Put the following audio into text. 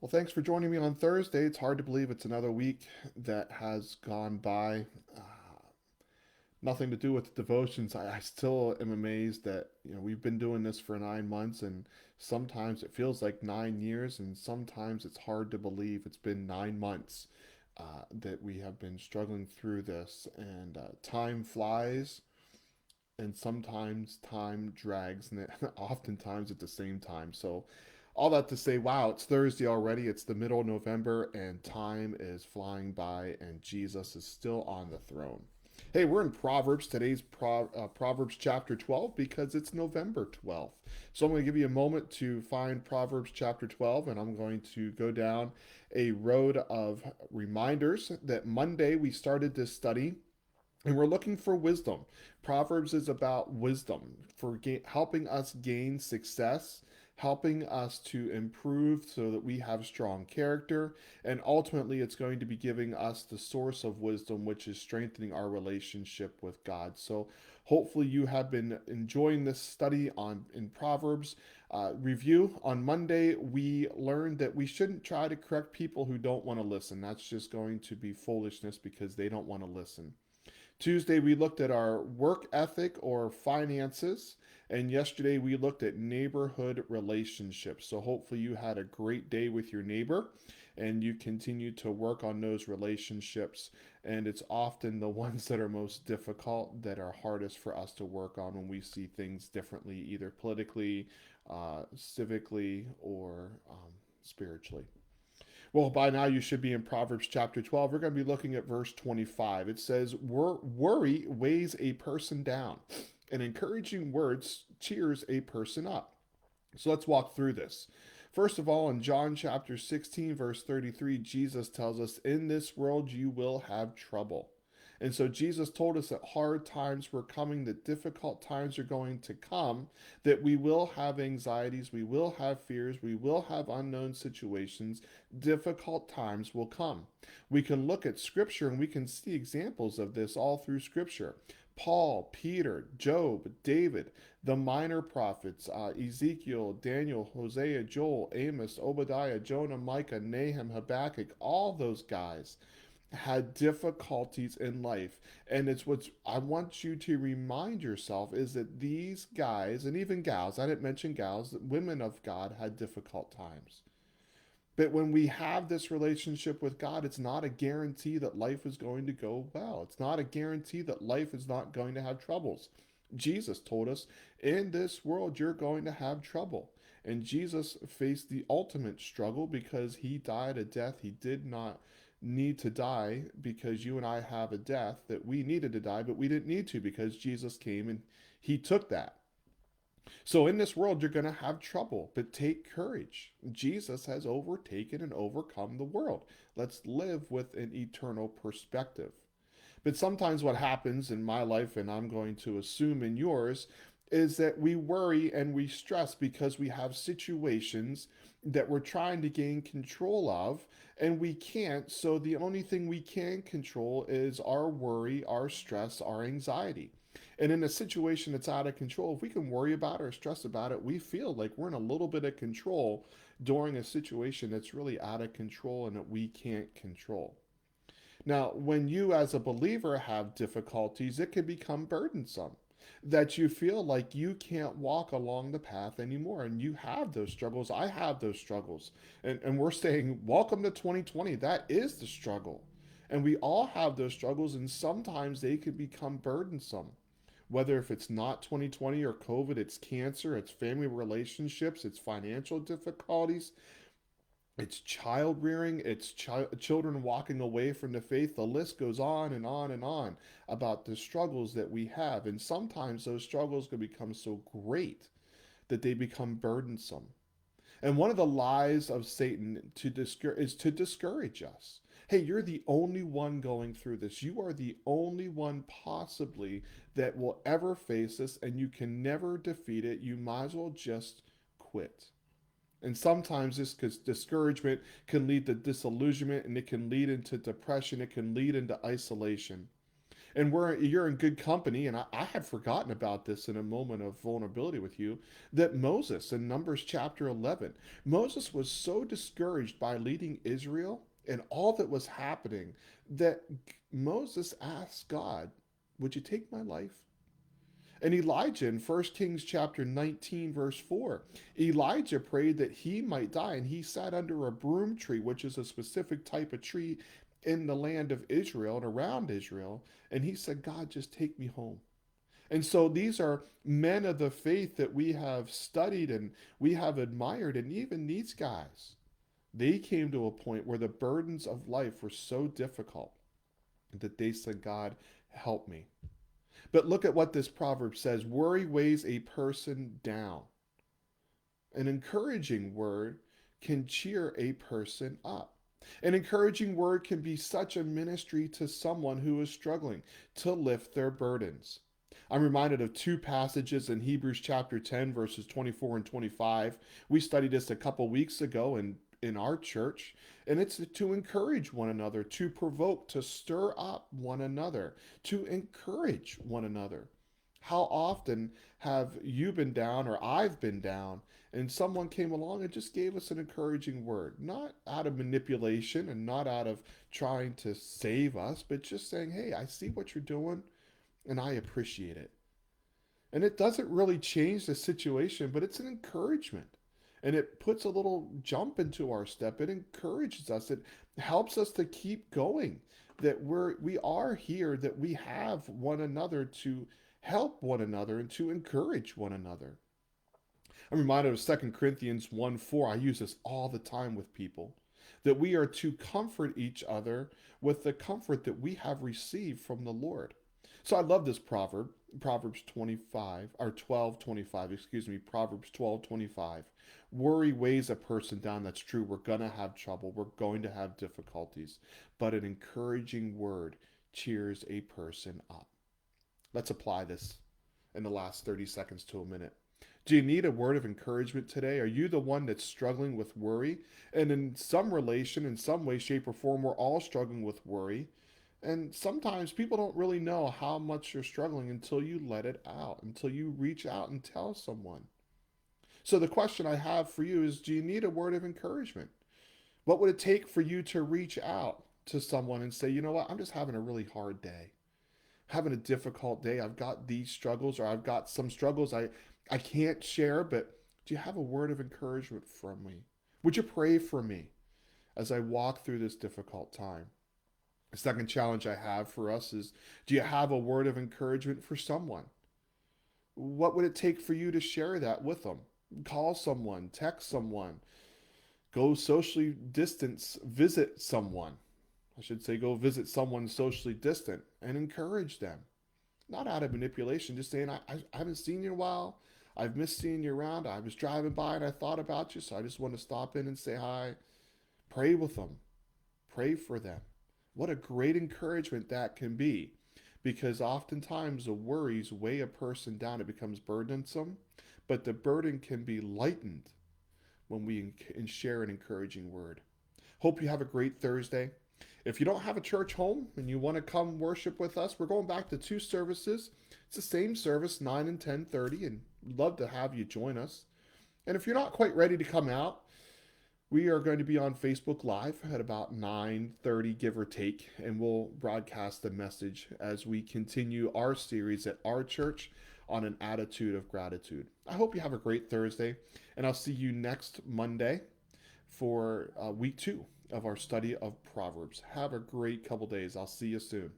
Well, thanks for joining me on Thursday. It's hard to believe it's another week that has gone by. Uh, Nothing to do with the devotions. I still am amazed that we've been doing this for 9 months, and sometimes it feels like 9 years, and sometimes it's hard to believe it's been 9 months that we have been struggling through this. And time flies, and sometimes time drags, and oftentimes at the same time. So, all that to say, wow, it's Thursday already. It's the middle of November, and time is flying by, and Jesus is still on the throne. Hey, we're in Proverbs. Today's Proverbs chapter 12 because it's November 12th. So I'm going to give you a moment to find Proverbs chapter 12, and I'm going to go down a road of reminders that Monday we started this study and we're looking for wisdom. Proverbs is about wisdom for helping us gain success, helping us to improve so that we have strong character, and ultimately it's going to be giving us the source of wisdom, which is strengthening our relationship with God. So hopefully you have been enjoying this study on in Proverbs. Review on Monday, we learned that we shouldn't try to correct people who don't want to listen. That's just going to be foolishness because they don't want to listen. Tuesday, we looked at our work ethic or finances. And yesterday, we looked at neighborhood relationships. So, hopefully, you had a great day with your neighbor and you continue to work on those relationships. And it's often the ones that are most difficult that are hardest for us to work on when we see things differently, either politically, civically, or spiritually. Well, by now you should be in Proverbs chapter 12. We're going to be looking at verse 25. It says, Worry weighs a person down, and encouraging words cheers a person up. So let's walk through this. First of all, in John chapter 16, verse 33, Jesus tells us, In this world you will have trouble. And so Jesus told us that hard times were coming, that difficult times are going to come, that we will have anxieties, we will have fears, we will have unknown situations. Difficult times will come. We can look at Scripture and we can see examples of this all through Scripture. Paul, Peter, Job, David, the minor prophets, Ezekiel, Daniel, Hosea, Joel, Amos, Obadiah, Jonah, Micah, Nahum, Habakkuk, all those guys had difficulties in life. And it's what I want you to remind yourself is that these guys and even gals, I didn't mention gals, women of God had difficult times. But when we have this relationship with God, it's not a guarantee that life is going to go well. It's not a guarantee that life is not going to have troubles. Jesus told us, in this world, you're going to have trouble. And Jesus faced the ultimate struggle because he died a death he did not need to die, because you and I have a death that we needed to die, but we didn't need to because Jesus came and he took that. So in this world, you're going to have trouble, but take courage. Jesus has overtaken and overcome the world. Let's live with an eternal perspective. But sometimes what happens in my life, and I'm going to assume in yours, is that we worry and we stress because we have situations that we're trying to gain control of and we can't. So the only thing we can control is our worry, our stress, our anxiety. And in a situation that's out of control, if we can worry about it or stress about it, we feel like we're in a little bit of control during a situation that's really out of control and that we can't control. Now, when you as a believer have difficulties, it can become burdensome. That you feel like you can't walk along the path anymore. And you have those struggles. I have those struggles. And we're saying, welcome to 2020. That is the struggle. And we all have those struggles, and sometimes they can become burdensome. Whether if it's not 2020 or COVID, it's cancer, it's family relationships, it's financial difficulties, it's child rearing, it's children walking away from the faith. The list goes on and on and on about the struggles that we have. And sometimes those struggles can become so great that they become burdensome. And one of the lies of Satan is to discourage us. Hey, you're the only one going through this. You are the only one possibly that will ever face this, and you can never defeat it. You might as well just quit. And sometimes this discouragement can lead to disillusionment, and it can lead into depression. It can lead into isolation. And you're in good company, and I had forgotten about this in a moment of vulnerability with you, that Moses in Numbers chapter 11, Moses was so discouraged by leading Israel and all that was happening that Moses asked God, would you take my life? And Elijah in 1 Kings chapter 19 verse 4, Elijah prayed that he might die, and he sat under a broom tree, which is a specific type of tree in the land of Israel and around Israel, and he said, God, just take me home. And so these are men of the faith that we have studied and we have admired, and even these guys, they came to a point where the burdens of life were so difficult that they said, God, help me. But look at what this proverb says: worry weighs a person down. An encouraging word can cheer a person up. An encouraging word can be such a ministry to someone who is struggling to lift their burdens. I'm reminded of two passages in Hebrews chapter 10, verses 24 and 25. We studied this a couple weeks ago in our church, and it's to encourage one another, to provoke, to stir up one another, to encourage one another. How often have you been down or I've been down and someone came along and just gave us an encouraging word, not out of manipulation and not out of trying to save us, but just saying, hey, I see what you're doing and I appreciate it. And it doesn't really change the situation, but it's an encouragement. And it puts a little jump into our step. It encourages us. It helps us to keep going. That we are here, that we have one another to help one another and to encourage one another. I'm reminded of 2 Corinthians 1:4. I use this all the time with people. That we are to comfort each other with the comfort that we have received from the Lord. So I love this proverb, Proverbs 25, or 12:25, excuse me, Proverbs 12:25. Worry weighs a person down. That's true. We're going to have trouble. We're going to have difficulties. But an encouraging word cheers a person up. Let's apply this in the last 30 seconds to a minute. Do you need a word of encouragement today? Are you the one that's struggling with worry? And in some relation, in some way, shape, or form, we're all struggling with worry. And sometimes people don't really know how much you're struggling until you let it out, until you reach out and tell someone. So the question I have for you is, do you need a word of encouragement? What would it take for you to reach out to someone and say, you know what, I'm just having a really hard day, having a difficult day. I've got these struggles, or I've got some struggles I can't share, but do you have a word of encouragement from me? Would you pray for me as I walk through this difficult time? The second challenge I have for us is, do you have a word of encouragement for someone? What would it take for you to share that with them? Call someone, text someone, go socially distance, visit someone. I should say, go visit someone socially distant and encourage them. Not out of manipulation, just saying, I haven't seen you in a while. I've missed seeing you around. I was driving by and I thought about you, so I just want to stop in and say hi. Pray with them, pray for them. What a great encouragement that can be, because oftentimes the worries weigh a person down. It becomes burdensome, but the burden can be lightened when we share an encouraging word. Hope you have a great Thursday. If you don't have a church home and you want to come worship with us, we're going back to two services. It's the same service, 9 and 10:30, and we'd love to have you join us. And if you're not quite ready to come out, we are going to be on Facebook Live at about 9:30, give or take, and we'll broadcast the message as we continue our series at our church on an attitude of gratitude. I hope you have a great Thursday, and I'll see you next Monday for week 2 of our study of Proverbs. Have a great couple days. I'll see you soon.